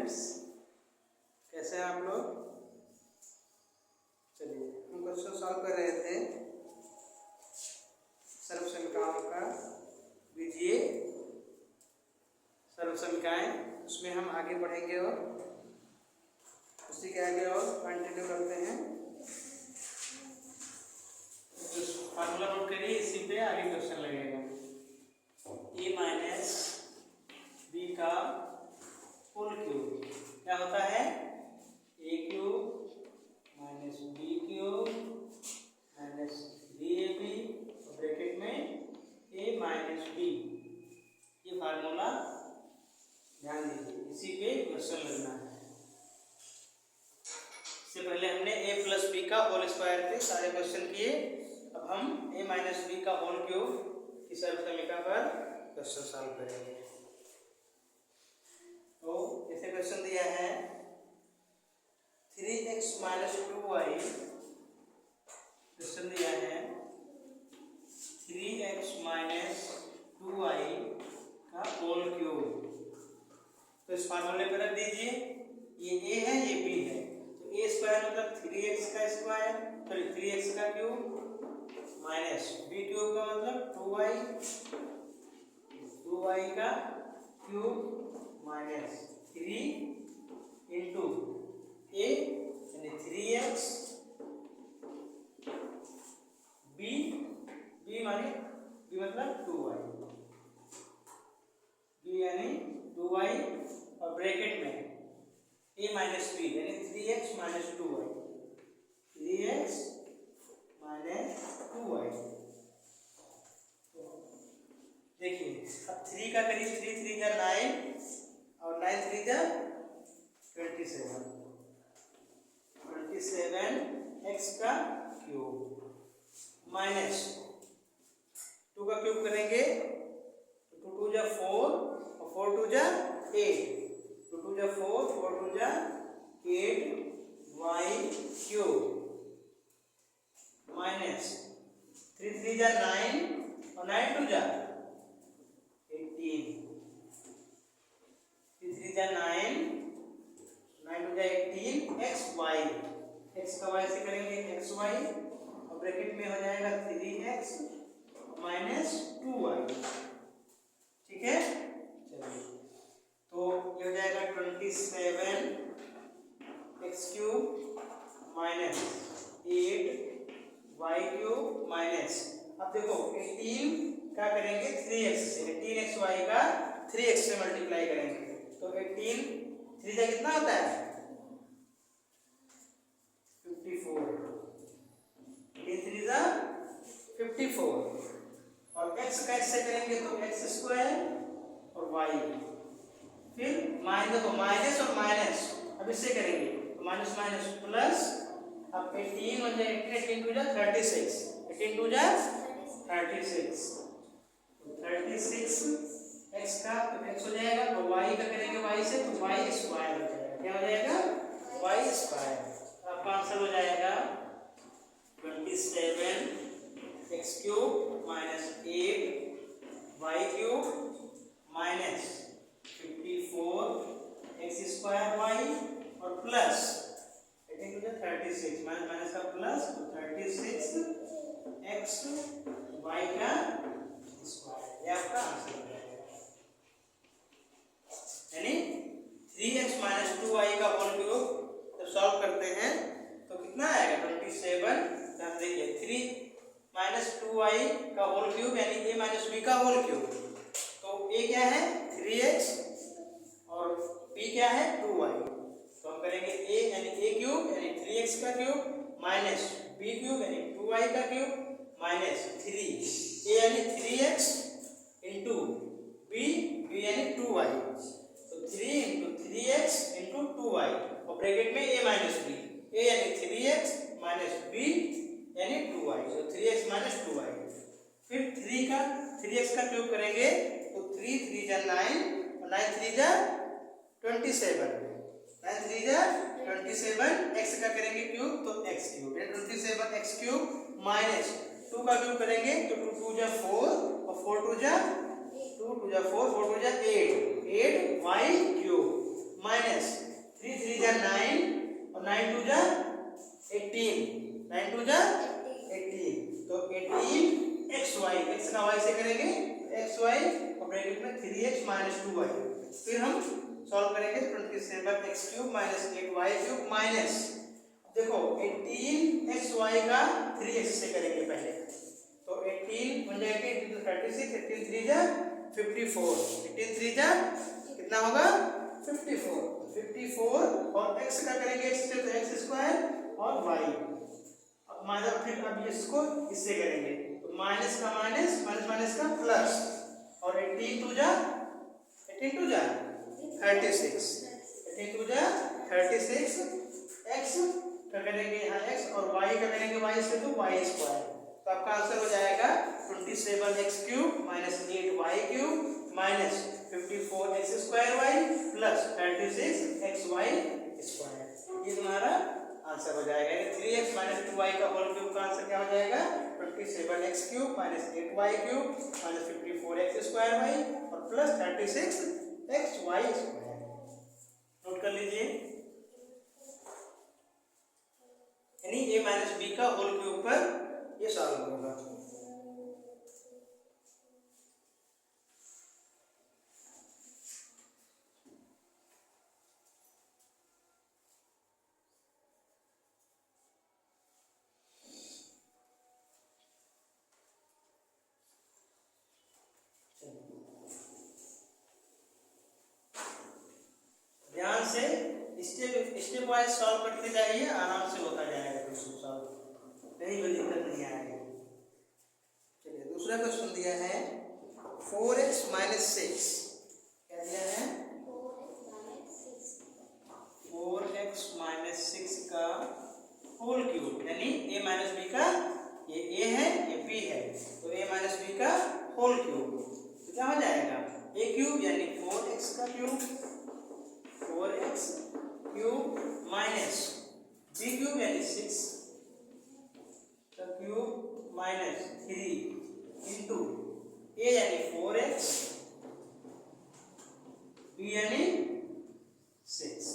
Students, कैसे हैं आप लोग? चलिए, हम क्वेश्चन सॉल्व कर रहे थे सर्वसंख्याओं का बीजीय सर्वसंख्याएं। उसमें हम आगे बढ़ेंगे और उसी के आगे और कंटिन्यू करते हैं। फार्मूला नोट करिए, इसी पे आगे क्वेश्चन लगेगा। ए माइनस बी का होल क्यूब क्या होता है? A cube minus b cube minus b a b और ब्रैकेट में ए माइनस बी। ये फार्मूला ध्यान दीजिए, इसी पे क्वेश्चन लगना है। इससे पहले हमने ए प्लस बी का होल स्क्वायर पे सारे क्वेश्चन किए। अब हम ए माइनस बी का होल क्यूब की सर्वसंख्या पर क्वेश्चन सॉल्व करेंगे। तो ऐसे क्वेश्चन दिया है 3x माइनस 2y। क्वेश्चन दिया है 3x माइनस 2y का होल क्यूब। तो इस फार्मूले पर रख दीजिए, ये a है ये b है, तो a स्क्वायर मतलब 3x का स्क्वायर, सॉरी 3x का क्यूब माइनस b क्यूब का मतलब 2y का क्यूब माइनस 3 इंटू a यानी 3x b माने b मतलब 2y, b यानी 2y और ब्रैकेट में a माइनस b यानी 3x minus 2y, 3x minus 2y। देखिए अब 3 का करीब 3 3 जा 9 और 9 3 जा 27 x का क्यूब माइनस 2 का क्यूब करेंगे तो 2 2 जा 4 और 4 2 जा 8, 2 2 जा 4 4 2 जा 8 y क्यूब माइनस 3 3 जा 9 और 9 2 जा 18, 3 3 जा 9 9 2 जा 18 x y, x का y से करेंगे x y और ब्रैकेट में हो जाएगा 3x माइनस 2y। ठीक है, चलिए तो ये हो जाएगा 27 x cube minus 8 y cube minus, अब देखो 18 क्या करेंगे 3x से, 18xy का 3x से मल्टीप्लाई करेंगे तो 18 3 का कितना होता है 54, 3 का 54 और x का x से करेंगे तो x स्क्वायर और y, फिर माइनस और माइनस अब इससे करेंगे तो माइनस माइनस प्लस, अब 18 हो जाए 18 2 जा 36, 18 2 जा 36, 36 x का तो x हो जाएगा तो y का करेंगे y से तो y स्क्वायर हो जाएगा, क्या हो जाएगा y स्क्वायर। आपका आंसर हो जाएगा 27 x cube minus 8 y cube minus 54 x square y और प्लस 18 टू 36 माइनस का प्लस तो 36 x y का स्क्वायर, ये आपका आंसर हो जाएगा। यानी 3x माइनस 2y का होल क्यूब जब सॉल्व करते हैं तो कितना आएगा 27। ध्यान देखिए 3 माइनस 2y का होल क्यूब यानी a माइनस b का होल क्यूब, तो a क्या है 3x और b क्या है 2y, तो हम करेंगे a यानी a क्यूब यानी 3x का क्यूब माइनस b क्यूब यानी 2y का क्यूब माइनस 3, a यानी 3x इंटू b यानी 2y, तो 3 इंटू 3x इंटू 2y और ब्रैकेट में a माइनस b, a यानी 3x माइनस b यानी 2y, तो 3x माइनस 2y, फिर 3x का क्यूब करेंगे तो 3 3 जा 9 और 9 3 जा 27, 9 3 जा 27 x का करेंगे क्यूब तो x cube 27 x cube minus 2 का क्यूब करेंगे तो 2 2 जा 4 और 4 2 जा 4 4 2 जा 8 y क्यूब माइनस 3 3 जा 9 और 9 2 जा 18, 9 2 जा 18, तो 18 एक्स वाई, एक्स का वाई से करेंगे एक्स वाई और ब्रैकेट में 3x माइनस 2y। फिर हम सॉल्व करेंगे 27x³ माइनस 8y³ माइनस, देखो 18xy का 3x से करेंगे पहले, तो 18 बन जाएगा 18 36, 18 3 जा 54, 18 3 जा कितना होगा 54, 54 और x का करेंगे x से तो x स्क्वायर और y, अब माइनस, फिर अब इसको इससे करेंगे तो माइनस का माइनस, माइनस माइनस का प्लस, और 18 2 जा 36, 18 2 जा 36, x का करेंगे यहाँ x और y का करेंगे y से तो y स्क्वायर, तो आपका आंसर हो जाएगा 27x³ minus 8y³ minus 54x² plus 36xy square, ये तुम्हारा आंसर हो जाएगा। 3x माइनस 2y का होल क्यूब का आंसर क्या हो जाएगा 27x³ minus 8y³ minus 54x² और प्लस 36xy स्क्वायर। नोट कर लीजिए, यानी a माइनस बी का होल क्यूब पर ये सॉल्व होगा। ध्यान से स्टेप वाइज सॉल्व करते जाइए, आराम से होता जाएगा क्वेश्चन सॉल्व, कहीं कोई दिक्कत नहीं आएगी। चलिए दूसरा क्वेश्चन दिया है 4x माइनस 6, क्या दिया है 4x माइनस 6 का होल क्यूब, यानी a माइनस बी का, ये a है ये b है, तो a माइनस बी का होल क्यूब, तो क्या हो जाएगा a क्यूब यानी 4x का क्यूब, 4x³ माइनस b³ यानी 6 का क्यूब माइनस 3 इंटू a यानी 4x, b यानी 6।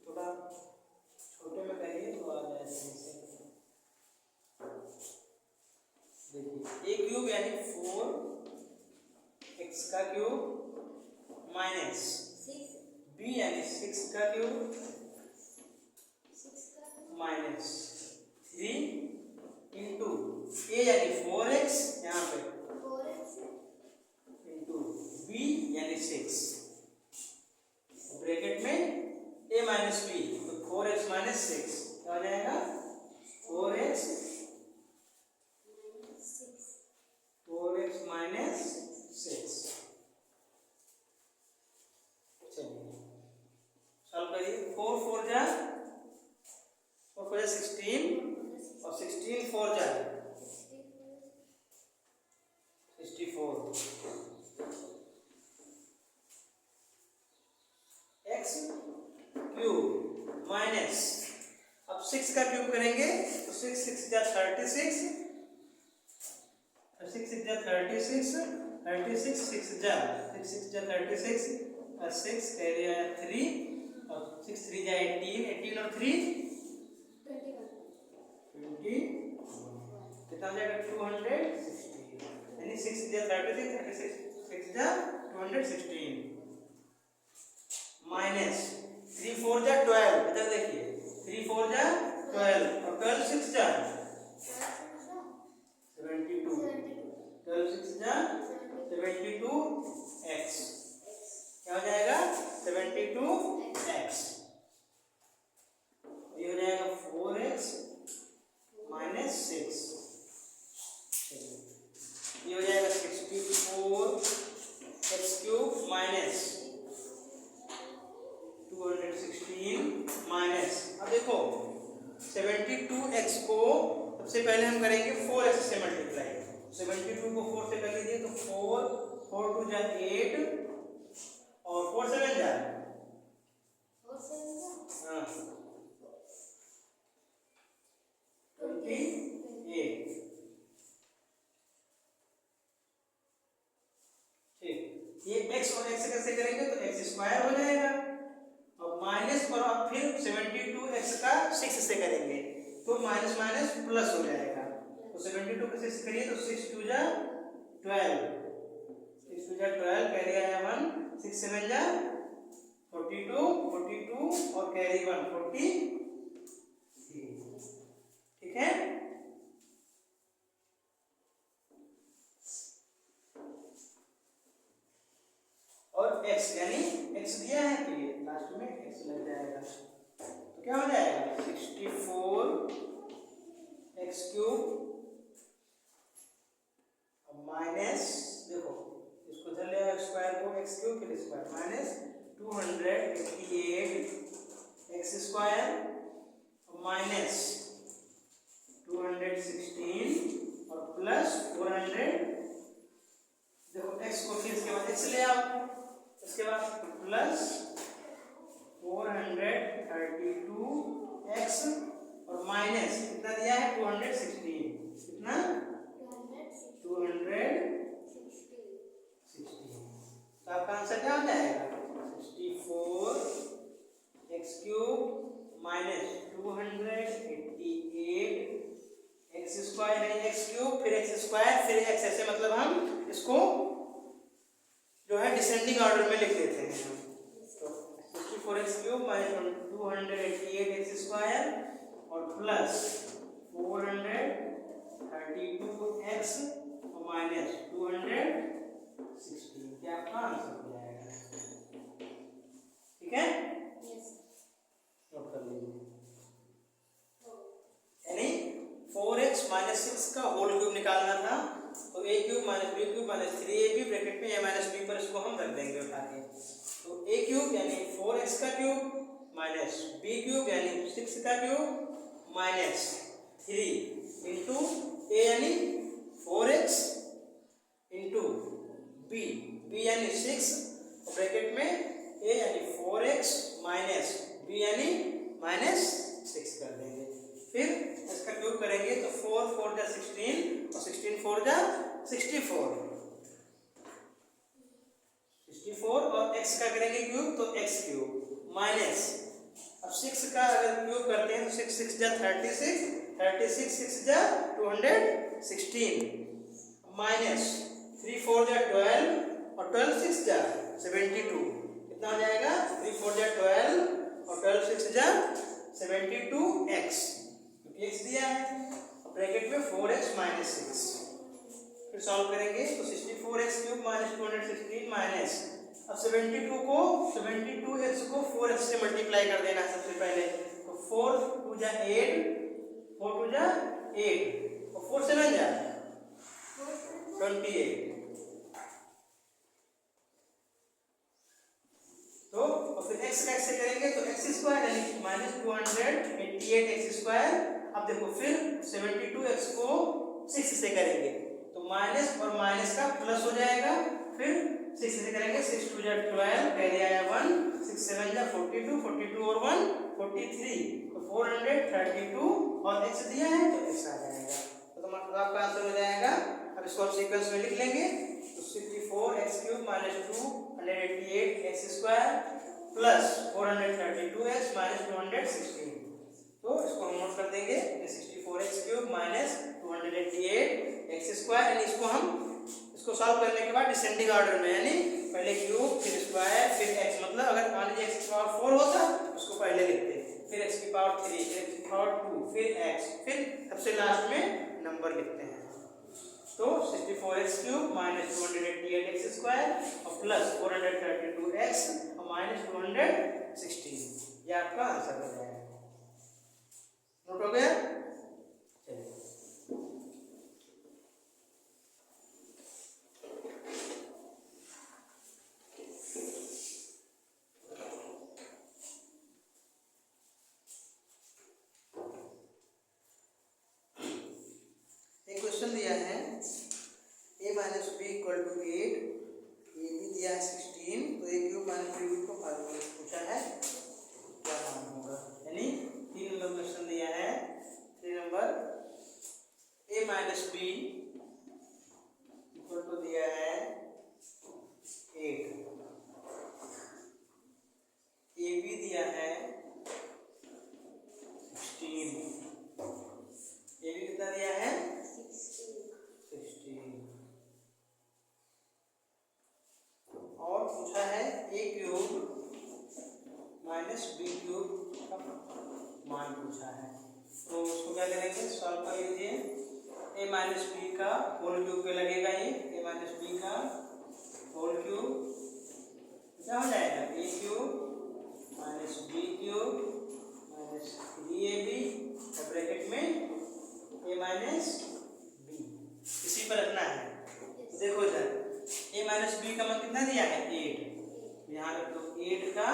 थोड़ा छोटे में करिए तो आ जाए सही से। देखिए a क्यूब यानी 4x का क्यूब माइनस b यानी 6 का क्यूब माइनस 3 इंटू a यानी 4x यहाँ पे इंटू b यानी 6, ब्रैकेट में a माइनस b, तो 4x माइनस 6 क्या हो जाएगा 4x माइनस 6। सॉल्व करिए, 4 4 जा 16 और 16 4 जा 64, x क्यूब माइनस, अब 6 का क्यूब करेंगे तो 6 6 जा 36, 6 6 जा 36, 36 6 जा 36 और 6 कैरी आया 3 और 6 3 जा 18, 18 और 3 20, कितना हो जाएगा 216, यानी 6 जा 36, 6 जा 216 माइनस 3 4 जा 12, इधर देखिए 3 4 जा 12 और 12 6 जा 72, 12 6 जा 72x, क्या हो जाएगा 72x, ये हो जाएगा 4x माइनस 6, ये हो जाएगा 64x³ माइनस 216 माइनस, अब देखो 72x को सबसे पहले हम करेंगे 4x से मल्टीप्लाई, 72 को 4 से कर लीजिए तो 4 4 2 जा 8 और 4 7 जा 28, ठीक, ये x और x कैसे करेंगे और फिर 72x का 6 से करेंगे तो माइनस माइनस प्लस हो जाएगा। तो 72 का 6 करिए तो 6 2 जा 12, 6 2 जा 12, कैरी आया 1, 6 7 जा 42, 42 और कैरी 1 43, ठीक है। और x यानी x दिया है तो ये लास्ट में x लग जाएगा तो क्या हो जाएगा 64 x क्यूब माइनस, देखो इसको धर लिया स्क्वायर को x क्यूब फिर square minus 288 x square minus 216 और प्लस 400, देखो x को फिर इसके बाद x ले आओ, इसके बाद प्लस 432x और माइनस कितना दिया है 216, कितना 216, तो आपका आंसर क्या हो जाएगा 64x cube minus 288 x square है x क्यूब फिर x स्क्वायर फिर x, ऐसे मतलब हम इसको जो है डिसेंडिंग ऑर्डर में लिख देते हैं। तो 64x cube minus 288x square और प्लस 432x और माइनस 216, क्या आपका आंसर हो जाएगा, ठीक है। नोट कर लीजिए, यानी 4x माइनस 6 का होल क्यूब निकालना था तो a cube minus b cube minus 3ab bracket में a माइनस b पर इसको हम रख देंगे उठा के। तो a क्यूब यानी 4x का क्यूब माइनस b क्यूब यानी 6 का क्यूब माइनस 3 इंटू a यानी 4x इंटू b यानी 6 ब्रैकेट में a यानी 4x माइनस b यानी माइनस 6 कर देंगे। फिर इसका क्यूब करेंगे तो 4 4 जा 16 और 16 4 जा 64 और x का करेंगे क्यूब तो x क्यूब माइनस, अब 6 का अगर क्यूब करते हैं तो 6 6 जा 36, 36 6 जा 216 माइनस 3 4 जा 12 और 12 6 जा 72, कितना हो जाएगा 3 4 जा 12 और 12 6 जा 72x, x दिया है ब्रैकेट में 4x माइनस 6, फिर सॉल्व करेंगे तो 64x क्यूब माइनस 216 माइनस, अब 72x को 4x से मल्टीप्लाई कर देना है सबसे पहले, तो 4 2 जा 8, 4 2 जा 8 और 4 7 जा 28, तो और फिर x का x से करेंगे तो x स्क्वायर यानी माइनस 288x स्क्वायर। अब देखो फिर 72x को 6 से करेंगे तो माइनस और माइनस का प्लस हो जाएगा, फिर 6 से करेंगे 6 2 जा 12, कैरी आया 1, 6 7 जा 42, 42 और 1 43, तो 432 और x दिया है तो x आ जाएगा, तो मतलब आपका आंसर हो जाएगा। अब इसको सीक्वेंस में लिख लेंगे तो 64x cube minus 288x square plus 432x minus 216, तो इसको हम नोट कर देंगे 64x cube minus 288x square, यानी इसको हम इसको सॉल्व करने के बाद डिसेंडिंग ऑर्डर में, यानी पहले क्यूब फिर स्क्वायर फिर x, मतलब अगर मान लीजिए x की पावर 4 होता उसको पहले लिखते, फिर x की पावर 3 फिर x की पावर 2 फिर x, फिर सबसे लास्ट में नंबर लिखते हैं। तो 64x cube minus 288x square और प्लस 432x और माइनस 216, ये आपका आंसर हो जाएगा। नोट हो गया, चलिए एक क्वेश्चन दिया है a minus b equal to 8, A B दिया है 16, तो a cube minus b cube को फार्मूला पूछा है क्या मान होगा, यानी 3 नंबर क्वेश्चन दिया है, 3 number a minus b equal to दिया है 8, ए बी दिया है क्यूब का मान पूछा है। तो उसको क्या करेंगे, सॉल्व कर लीजिए। ए माइनस बी का होल क्यूब पे लगेगा ये, ए माइनस बी का होल क्यूब क्या हो जाएगा, a cube minus b cube minus 3ab और ब्रैकेट में ए माइनस बी, इसी पर रखना है। देखो इधर ए माइनस बी का मान कितना दिया है 8, यहाँ रख दो 8 का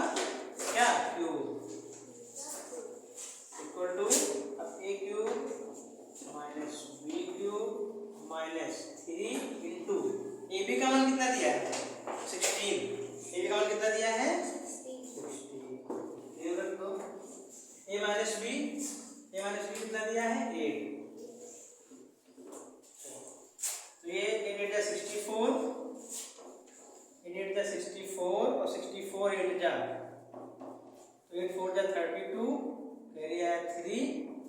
क्या क्यूब इक्वल टू, अब a cube minus b cube minus 3 into a b का मान कितना दिया है 16, ए बी का मान कितना दिया है 16, ये रख दो। ए माइनस बी कितना दिया है 8, तो ये 8 जा 64, 8 जा 64 और 64 8 जा, तो 8 4 जा 32, कैरी आया 3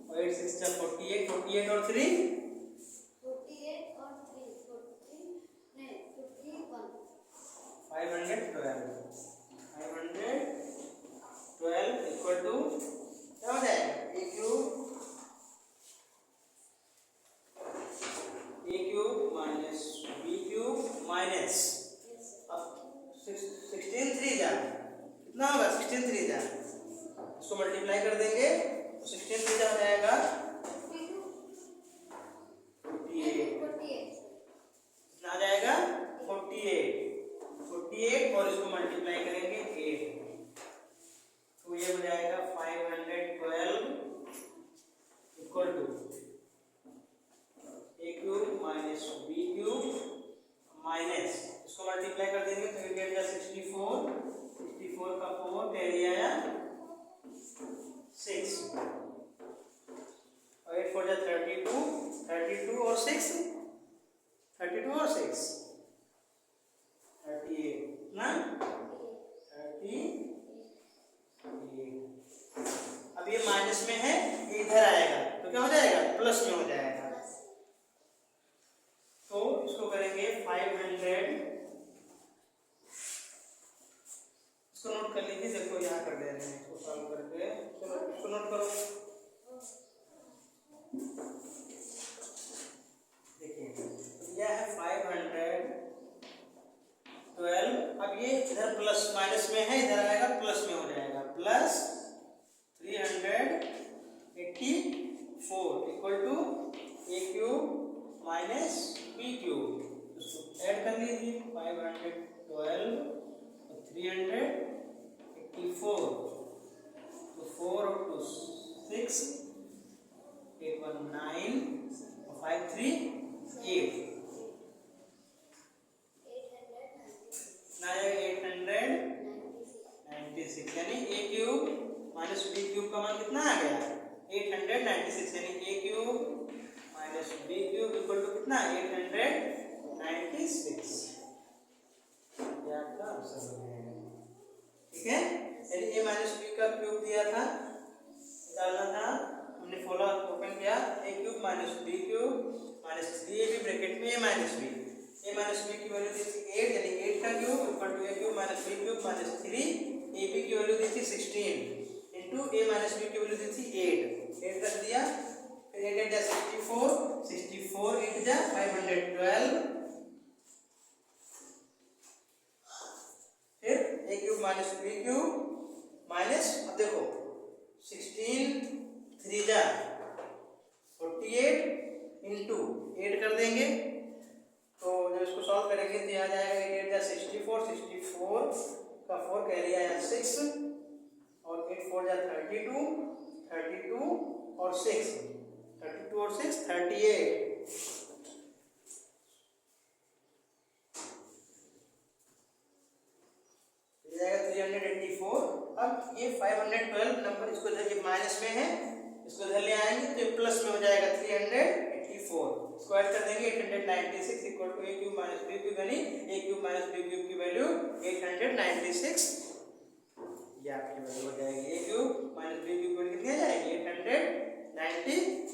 और 8 6 जा 48, 48 और 3 512 इक्वल टू क्या हो जाएगा, a cube minus b cube minus, अब 16 3 जा कितना होगा 16 3 जा, इसको मल्टीप्लाई कर देंगे तो 16 3 जा हो जाएगा 48, कितना आ जाएगा 48 और इसको मल्टीप्लाई करेंगे 8, तो ये हो जाएगा 512 equal to A cube minus b cube minus, इसको मल्टीप्लाई कर देंगे तो 8 जा 64, 64 का 4 कैरी आया 6 और 8 4 जा 32, 32 और 6 32 और 6 38 ना 38, अब ये माइनस में है, ये इधर आएगा तो क्या हो जाएगा प्लस में हो जाएगा, तो इसको करेंगे 500, इसको नोट कर लीजिए, देखो यहाँ कर दे रहे हैं, इसको सॉल्व करके इसको नोट करो। देखिए यह है 512, अब ये इधर प्लस माइनस में है, इधर आएगा प्लस में हो जाएगा, plus 384 equal to A cube minus b cube, उसको ऐड कर लीजिए 512 और 384, तो 4 और 2 6, 8 1 9 और 5 3 8, ना 896, यानी a cube minus b cube का मान कितना आ गया 896, यानी a cube minus b cube equal to कितना 896, ये आपका आंसर हो जाएगा। ठीक है, यानी ए माइनस बी का क्यूब दिया था, निकालना था, हमने फॉलो ओपन किया, ए cube minus b cube minus 3ab bracket में ए माइनस बी की वैल्यू दी थी 8, यानी 8 का cube equal to A cube minus b cube minus 3, A B की वैल्यू दी थी 16 इंटू ए माइनस बी की वैल्यू दी थी 8 रख दिया, फिर 8 जा 64, 64 8 जा 512, फिर ए cube minus b cube minus, अब देखो 16 3 जा 48 इंटू 8 कर देंगे, तो जब इसको सॉल्व करेंगे तो यहाँ जाएगा 8 जा 64, 64 का 4 कैरी आया 6 और 8 4 जा 32, 32 और 6, 32 और 6 38, जाएगा 384। अब ये 512 नंबर इसको इधर माइनस में है, इसको इधर ले आएंगे तो ये प्लस में हो जाएगा 384, इसको ऐड कर देंगे 896 equal to A cube minus b cube, यानी a cube minus b cube की वैल्यू 896, ये आपकी वैल्यू हो जाएगी, ए क्यूब माइनस बी क्यूब कितनी आ जाएगी 896।